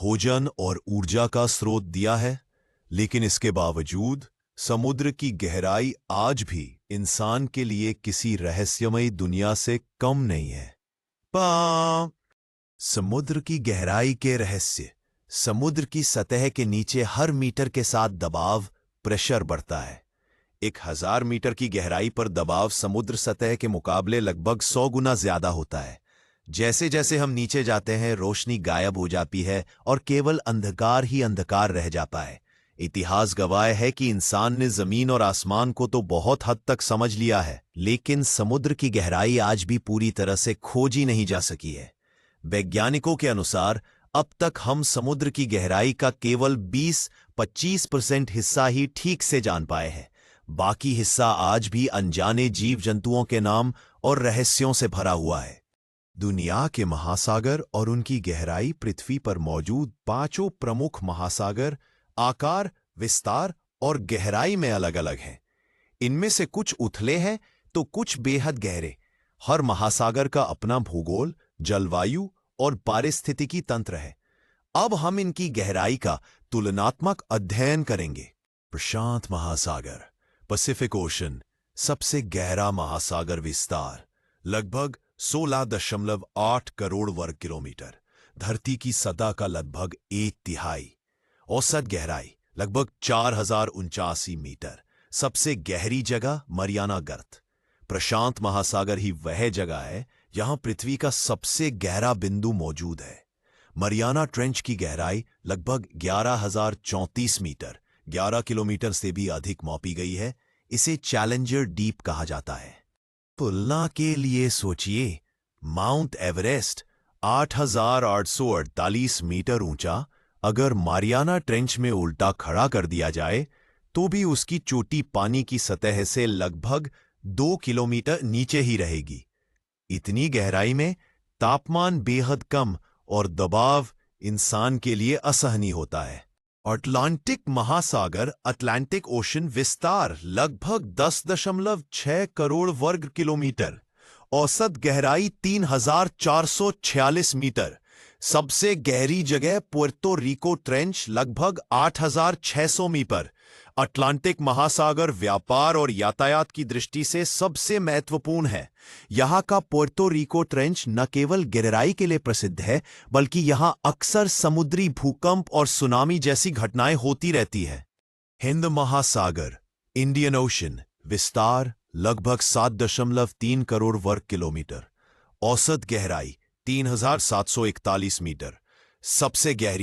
भोजन और ऊर्जा का स्रोत दिया है, लेकिन इसके बावजूद समुद्र की गहराई आज भी इंसान के लिए किसी रहस्यमयी दुनिया से कम नहीं है। समुद्र की गहराई के रहस्य। समुद्र की सतह के नीचे हर मीटर के साथ दबाव प्रेशर बढ़ता है। 1000 मीटर की गहराई पर दबाव समुद्र सतह के मुकाबले लगभग 100 गुना ज्यादा होता है। जैसे जैसे हम नीचे जाते हैं, रोशनी गायब हो जाती है और केवल अंधकार ही अंधकार रह जाता है। इतिहास गवाह है कि इंसान ने जमीन और आसमान को तो बहुत हद तक समझ लिया है, लेकिन समुद्र की गहराई आज भी पूरी तरह से खोजी नहीं जा सकी है। वैज्ञानिकों के अनुसार अब तक हम समुद्र की गहराई का केवल 20-25% हिस्सा ही ठीक से जान पाए हैं। बाकी हिस्सा आज भी अनजाने जीव जंतुओं के नाम और रहस्यों से भरा हुआ है। दुनिया के महासागर और उनकी गहराई। पृथ्वी पर मौजूद 5 प्रमुख महासागर आकार, विस्तार और गहराई में अलग अलग हैं। इनमें से कुछ उथले हैं तो कुछ बेहद गहरे। हर महासागर का अपना भूगोल, जलवायु और पारिस्थितिकी तंत्र है। अब हम इनकी गहराई का तुलनात्मक अध्ययन करेंगे। प्रशांत महासागर, पैसिफिक ओशन, सबसे गहरा महासागर। विस्तार लगभग 16.8 करोड़ वर्ग किलोमीटर, धरती की सतह का लगभग 1/3। औसत गहराई लगभग 4079 मीटर। सबसे गहरी जगह मरियाना गर्त। प्रशांत महासागर ही वह जगह है यहां पृथ्वी का सबसे गहरा बिंदु मौजूद है। मरियाना ट्रेंच की गहराई लगभग 11,034 मीटर, 11 किलोमीटर से भी अधिक मापी गई है। इसे चैलेंजर डीप कहा जाता है। तुलना के लिए सोचिए, माउंट एवरेस्ट 8,848 मीटर ऊंचा अगर मारियाना ट्रेंच में उल्टा खड़ा कर दिया जाए तो भी उसकी चोटी पानी की सतह से लगभग 2 किलोमीटर नीचे ही रहेगी। इतनी गहराई में तापमान बेहद कम और दबाव इंसान के लिए असहनीय होता है। अटलांटिक महासागर, अटलांटिक ओशन। विस्तार लगभग 10.6 करोड़ वर्ग किलोमीटर। औसत गहराई 3,446 मीटर। सबसे गहरी जगह पुर्तो रिको ट्रेंच, लगभग 8,600 मीटर। अटलांटिक महासागर व्यापार और यातायात की दृष्टि से सबसे महत्वपूर्ण है। यहां का पुर्तो रिको ट्रेंच न केवल गहराई के लिए प्रसिद्ध है, बल्कि यहां अक्सर समुद्री भूकंप और सुनामी जैसी घटनाएं होती रहती है। हिंद महासागर, इंडियन ओशन। विस्तार लगभग 7.3 करोड़ वर्ग किलोमीटर। औसत गहराई 3,741 मीटर। सबसे गहरी